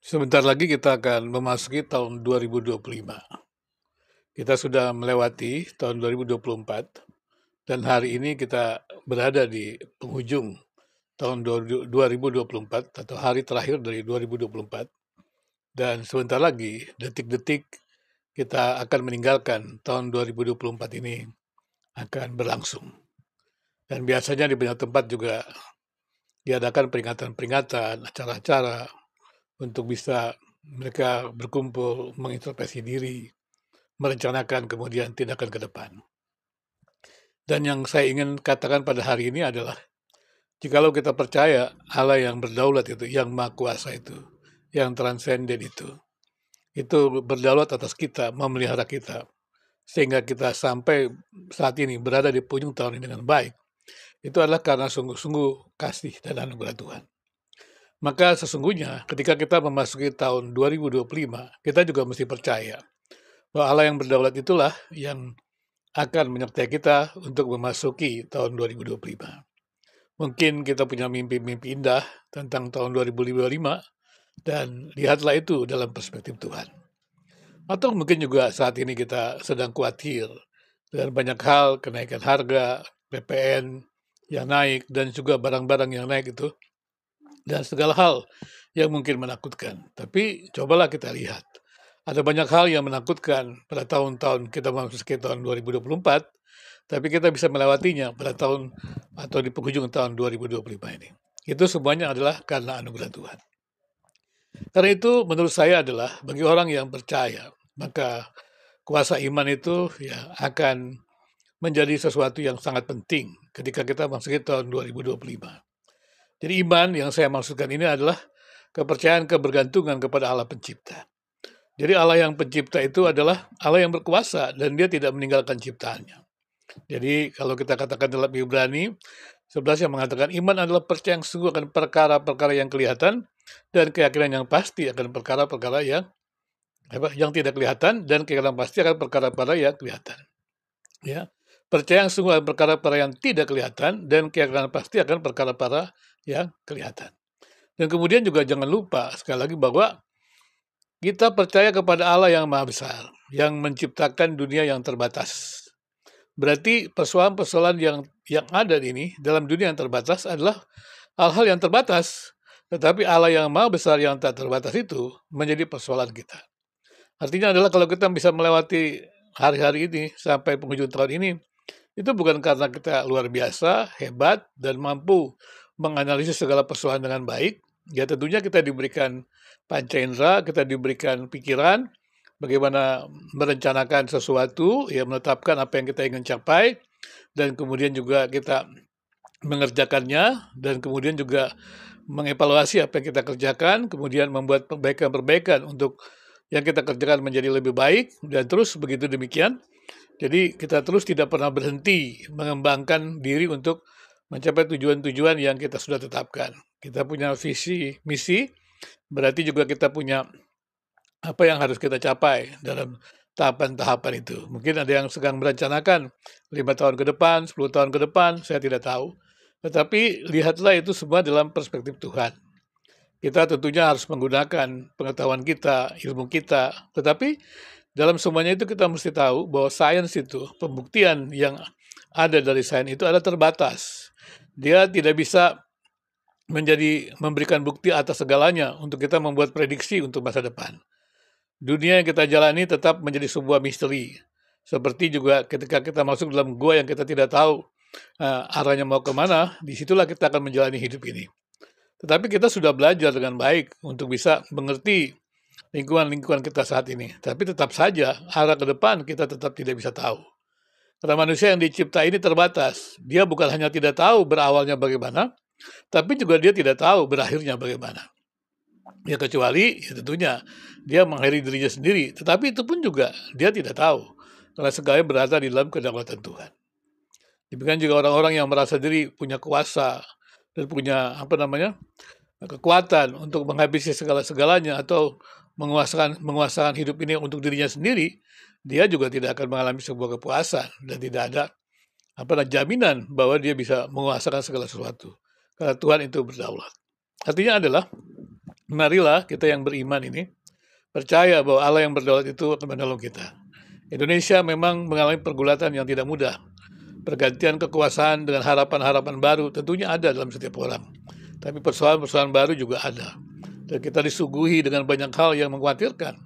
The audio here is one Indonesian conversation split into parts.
Sebentar lagi kita akan memasuki tahun 2025. Kita sudah melewati tahun 2024 dan hari ini kita berada di penghujung tahun 2024 atau hari terakhir dari 2024, dan sebentar lagi detik-detik kita akan meninggalkan tahun 2024 ini akan berlangsung. Dan biasanya di banyak tempat juga diadakan peringatan-peringatan, acara-acara untuk bisa mereka berkumpul, mengintrospeksi diri, merencanakan kemudian tindakan ke depan. Dan yang saya ingin katakan pada hari ini adalah, jikalau kita percaya Allah yang berdaulat itu, yang maha kuasa itu, yang transenden itu berdaulat atas kita, memelihara kita, sehingga kita sampai saat ini berada di penghujung tahun ini dengan baik, itu adalah karena sungguh-sungguh kasih dan anugerah Tuhan. Maka sesungguhnya ketika kita memasuki tahun 2025, kita juga mesti percaya bahwa Allah yang berdaulat itulah yang akan menyertai kita untuk memasuki tahun 2025. Mungkin kita punya mimpi-mimpi indah tentang tahun 2025, dan lihatlah itu dalam perspektif Tuhan. Atau mungkin juga saat ini kita sedang khawatir dengan banyak hal, kenaikan harga, PPN yang naik, dan juga barang-barang yang naik itu, dan segala hal yang mungkin menakutkan. Tapi cobalah kita lihat. Ada banyak hal yang menakutkan pada tahun-tahun kita memasuki tahun 2024, tapi kita bisa melewatinya pada tahun atau di penghujung tahun 2025 ini. Itu semuanya adalah karena anugerah Tuhan. Karena itu menurut saya adalah bagi orang yang percaya, maka kuasa iman itu ya akan menjadi sesuatu yang sangat penting ketika kita memasuki tahun 2025. Jadi iman yang saya maksudkan ini adalah kepercayaan kebergantungan kepada Allah pencipta. Jadi Allah yang pencipta itu adalah Allah yang berkuasa dan dia tidak meninggalkan ciptaannya. Jadi kalau kita katakan dalam Ibrani 11 yang mengatakan iman adalah percaya yang sungguh akan perkara-perkara yang kelihatan dan keyakinan yang pasti akan perkara-perkara yang tidak kelihatan, dan keyakinan pasti akan perkara-perkara yang kelihatan. Ya. Percaya yang sungguh akan perkara-perkara yang tidak kelihatan dan keyakinan pasti akan perkara-perkara yang kelihatan. Dan kemudian juga jangan lupa sekali lagi bahwa kita percaya kepada Allah yang maha besar, yang menciptakan dunia yang terbatas. Berarti persoalan-persoalan yang ada ini dalam dunia yang terbatas adalah hal-hal yang terbatas. Tetapi Allah yang maha besar yang tak terbatas itu menjadi persoalan kita. Artinya adalah kalau kita bisa melewati hari-hari ini sampai penghujung tahun ini, itu bukan karena kita luar biasa, hebat, dan mampu menganalisis segala persoalan dengan baik. Ya tentunya kita diberikan panca indera, kita diberikan pikiran, bagaimana merencanakan sesuatu, ya menetapkan apa yang kita ingin capai, dan kemudian juga kita mengerjakannya, dan kemudian juga mengevaluasi apa yang kita kerjakan, kemudian membuat perbaikan-perbaikan untuk yang kita kerjakan menjadi lebih baik, dan terus begitu demikian. Jadi kita terus tidak pernah berhenti mengembangkan diri untuk mencapai tujuan-tujuan yang kita sudah tetapkan. Kita punya visi, misi, berarti juga kita punya apa yang harus kita capai dalam tahapan-tahapan itu. Mungkin ada yang sedang merencanakan 5 tahun ke depan, 10 tahun ke depan, saya tidak tahu. Tetapi lihatlah itu semua dalam perspektif Tuhan. Kita tentunya harus menggunakan pengetahuan kita, ilmu kita, tetapi dalam semuanya itu kita mesti tahu bahwa sains itu, pembuktian yang ada dari sains itu ada terbatas. Dia tidak bisa memberikan bukti atas segalanya untuk kita membuat prediksi untuk masa depan. Dunia yang kita jalani tetap menjadi sebuah misteri. Seperti juga ketika kita masuk dalam gua yang kita tidak tahu arahnya mau kemana, disitulah kita akan menjalani hidup ini. Tetapi kita sudah belajar dengan baik untuk bisa mengerti lingkungan-lingkungan kita saat ini. Tapi tetap saja arah ke depan kita tetap tidak bisa tahu. Karena manusia yang dicipta ini terbatas. Dia bukan hanya tidak tahu berawalnya bagaimana, tapi juga dia tidak tahu berakhirnya bagaimana. Ya kecuali ya tentunya dia mengakhiri dirinya sendiri. Tetapi itu pun juga dia tidak tahu. Karena segalanya berada di dalam kedaulatan Tuhan. Demikian juga orang-orang yang merasa diri punya kuasa dan punya kekuatan untuk menghabisi segala-segalanya atau menguasakan hidup ini untuk dirinya sendiri, dia juga tidak akan mengalami sebuah kepuasan dan tidak ada jaminan bahwa dia bisa menguasakan segala sesuatu. Karena Tuhan itu berdaulat. Artinya adalah Marilah kita yang beriman ini percaya bahwa Allah yang berdaulat itu akan menolong kita. Indonesia memang mengalami pergulatan yang tidak mudah. Pergantian kekuasaan dengan harapan-harapan baru tentunya ada dalam setiap orang. Tapi persoalan-persoalan baru juga ada. Dan kita disuguhi dengan banyak hal yang mengkhawatirkan.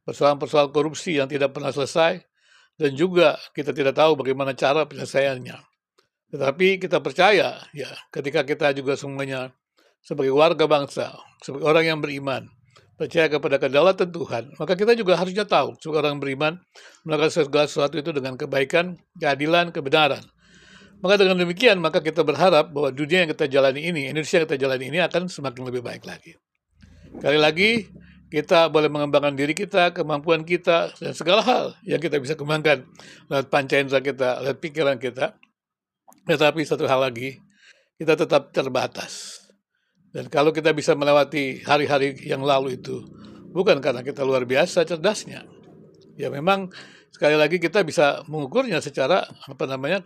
Persoalan-persoalan korupsi yang tidak pernah selesai, dan juga kita tidak tahu bagaimana cara penyelesaiannya. Tetapi kita percaya, ya, ketika kita juga semuanya sebagai warga bangsa, sebagai orang yang beriman, percaya kepada kedaulatan Tuhan, maka kita juga harusnya tahu, sebagai orang beriman, melakukan segala sesuatu itu dengan kebaikan, keadilan, kebenaran. Maka dengan demikian, maka kita berharap bahwa dunia yang kita jalani ini, Indonesia yang kita jalani ini akan semakin lebih baik lagi. Sekali lagi, kita boleh mengembangkan diri kita, kemampuan kita, dan segala hal yang kita bisa kembangkan lewat panca indera kita, lewat pikiran kita. Tetapi satu hal lagi, kita tetap terbatas. Dan kalau kita bisa melewati hari-hari yang lalu itu, bukan karena kita luar biasa cerdasnya. Ya memang sekali lagi kita bisa mengukurnya secara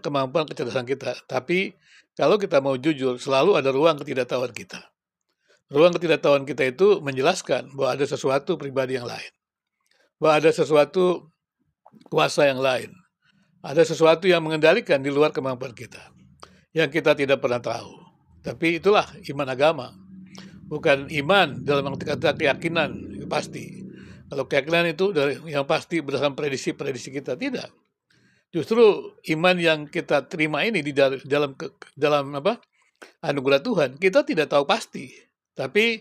kemampuan kecerdasan kita. Tapi kalau kita mau jujur, selalu ada ruang ketidaktahuan kita. Ruang ketidaktahuan kita itu menjelaskan bahwa ada sesuatu pribadi yang lain. Bahwa ada sesuatu kuasa yang lain. Ada sesuatu yang mengendalikan di luar kemampuan kita. Yang kita tidak pernah tahu. Tapi itulah iman agama. Bukan iman dalam arti kata keyakinan, pasti. Kalau keyakinan itu yang pasti berdasarkan prediksi kita, tidak. Justru iman yang kita terima ini di dalam anugerah Tuhan, kita tidak tahu pasti. Tapi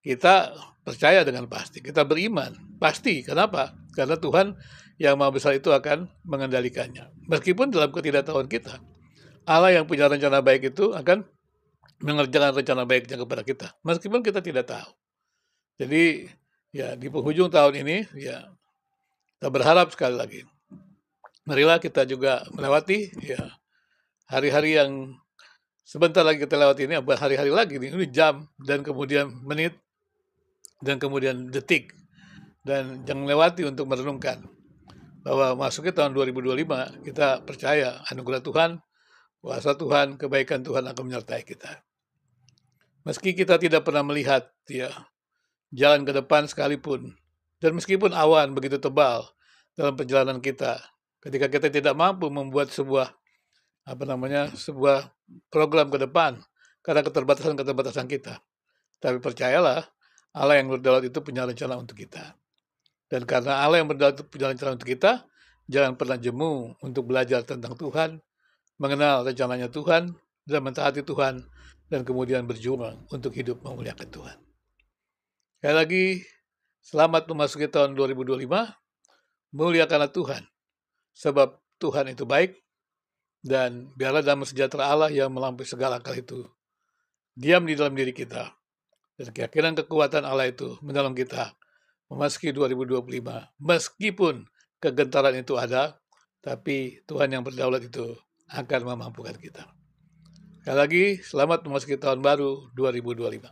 kita percaya dengan pasti, kita beriman, pasti. Kenapa? Karena Tuhan yang Maha Besar itu akan mengendalikannya. Meskipun dalam ketidaktahuan kita, Allah yang punya rencana baik itu akan mengerjakan rencana baiknya kepada kita, meskipun kita tidak tahu. Jadi, ya di penghujung tahun ini, ya kita berharap sekali lagi, marilah kita juga melewati ya hari-hari yang sebentar lagi kita lewati ini, hari-hari lagi ini jam, dan kemudian menit, dan kemudian detik. Dan jangan lewati untuk merenungkan bahwa masuknya tahun 2025, kita percaya anugerah Tuhan, kuasa Tuhan, kebaikan Tuhan akan menyertai kita. Meski kita tidak pernah melihat ya jalan ke depan sekalipun, dan meskipun awan begitu tebal dalam perjalanan kita, ketika kita tidak mampu membuat sebuah program ke depan karena keterbatasan kita. Tapi percayalah, Allah yang berdaulat itu punya rencana untuk kita. Dan karena Allah yang berdaulat itu punya rencana untuk kita, jangan pernah jemu untuk belajar tentang Tuhan, mengenal rencananya Tuhan, dan mentaati Tuhan, dan kemudian berjuang untuk hidup memuliakan Tuhan. Sekali lagi, selamat memasuki tahun 2025, muliakanlah Tuhan, sebab Tuhan itu baik, dan biarlah damai sejahtera Allah yang melampaui segala akal itu diam di dalam diri kita, dan keyakinan kekuatan Allah itu menolong kita memasuki 2025. Meskipun kegentaran itu ada, tapi Tuhan yang berdaulat itu akan memampukan kita. Sekali lagi, selamat memasuki tahun baru 2025.